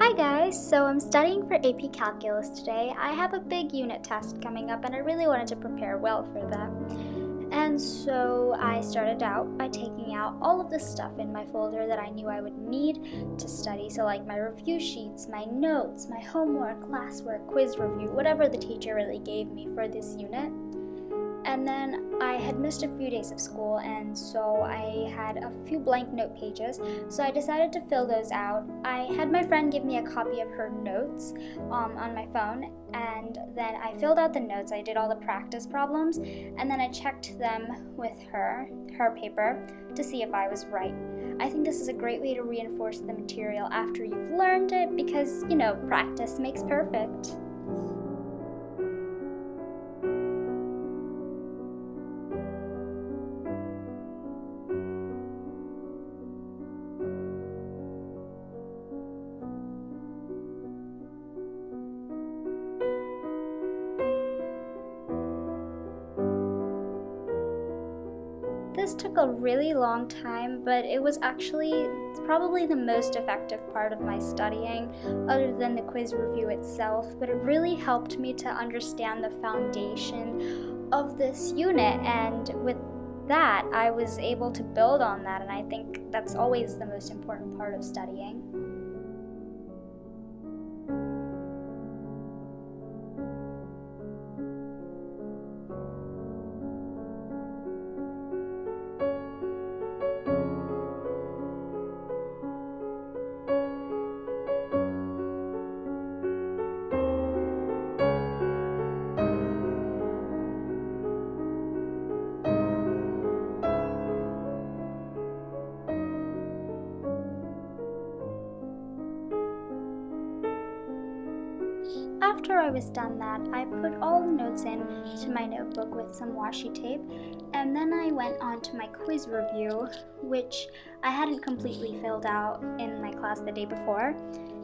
Hi guys, so I'm studying for AP Calculus today. I have a big unit test coming up and I really wanted to prepare well for that. And so I started out by taking out all of the stuff in my folder that I knew I would need to study. So like my review sheets, my notes, my homework, classwork, quiz review, whatever the teacher really gave me for this unit. And then I had missed a few days of school, and so I had a few blank note pages, so I decided to fill those out. I had my friend give me a copy of her notes on my phone, and then I filled out the notes. I did all the practice problems, and then I checked them with her paper, to see if I was right. I think this is a great way to reinforce the material after you've learned it because, practice makes perfect. This took a really long time, but it was probably the most effective part of my studying, other than the quiz review itself, but it really helped me to understand the foundation of this unit, and with that, I was able to build on that, and I think that's always the most important part of studying. After I was done that, I put all the notes into my notebook with some washi tape, and then I went on to my quiz review, which I hadn't completely filled out in my class the day before.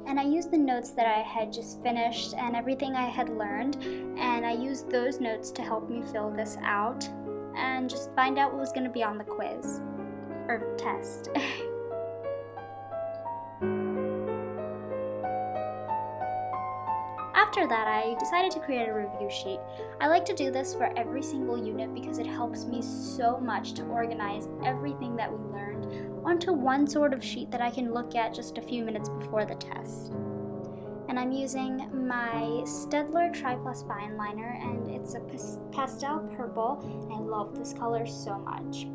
And I used the notes that I had just finished and everything I had learned, and I used those notes to help me fill this out and just find out what was going to be on the quiz, or test. After that, I decided to create a review sheet. I like to do this for every single unit because it helps me so much to organize everythine that we learned onto one sort of sheet that I can look at just a few minutes before the test. And I'm using my Staedtler Tri-Plus Fine Liner, and it's a pastel purple, and I love this color so much.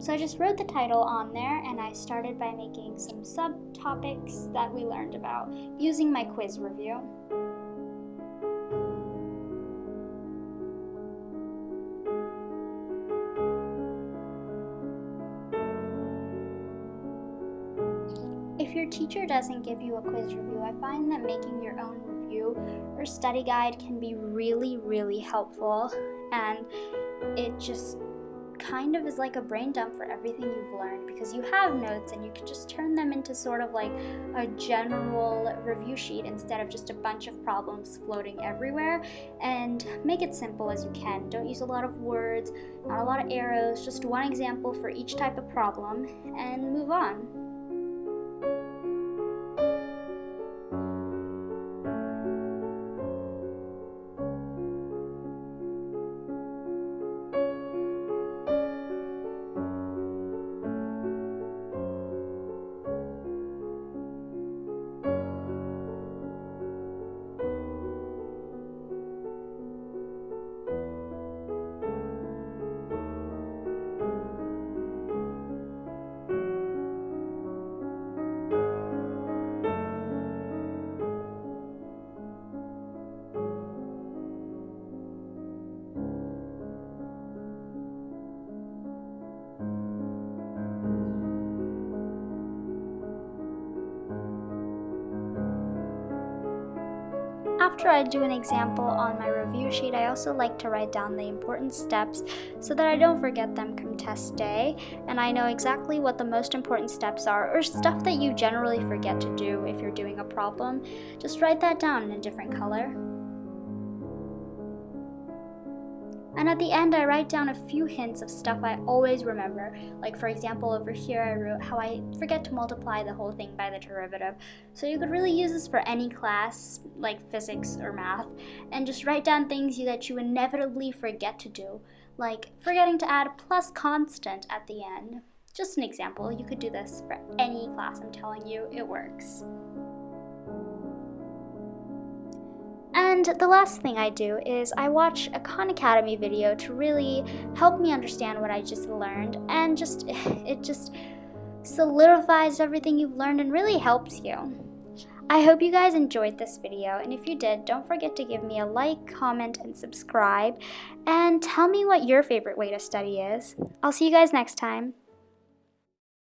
So I just wrote the title on there, and I started by making some subtopics that we learned about using my quiz review. If your teacher doesn't give you a quiz review, I find that making your own review or study guide can be really, really helpful, and it just kind of is like a brain dump for everything you've learned, because you have notes and you can just turn them into sort of like a general review sheet instead of just a bunch of problems floating everywhere, and make it simple as you can. Don't use a lot of words, not a lot of arrows, just one example for each type of problem and move on. After I do an example on my review sheet, I also like to write down the important steps so that I don't forget them come test day, and I know exactly what the most important steps are, or stuff that you generally forget to do if you're doing a problem. Just write that down in a different color. And at the end, I write down a few hints of stuff I always remember. Like, for example, over here I wrote how I forget to multiply the whole thing by the derivative. So you could really use this for any class, like physics or math, and just write down things that you inevitably forget to do, like forgetting to add plus constant at the end. Just an example, you could do this for any class, I'm telling you, it works. And the last thing I do is I watch a Khan Academy video to really help me understand what I just learned, and it just solidifies everything you've learned and really helps you. I hope you guys enjoyed this video, and if you did, don't forget to give me a like, comment, and subscribe, and tell me what your favorite way to study is. I'll see you guys next time.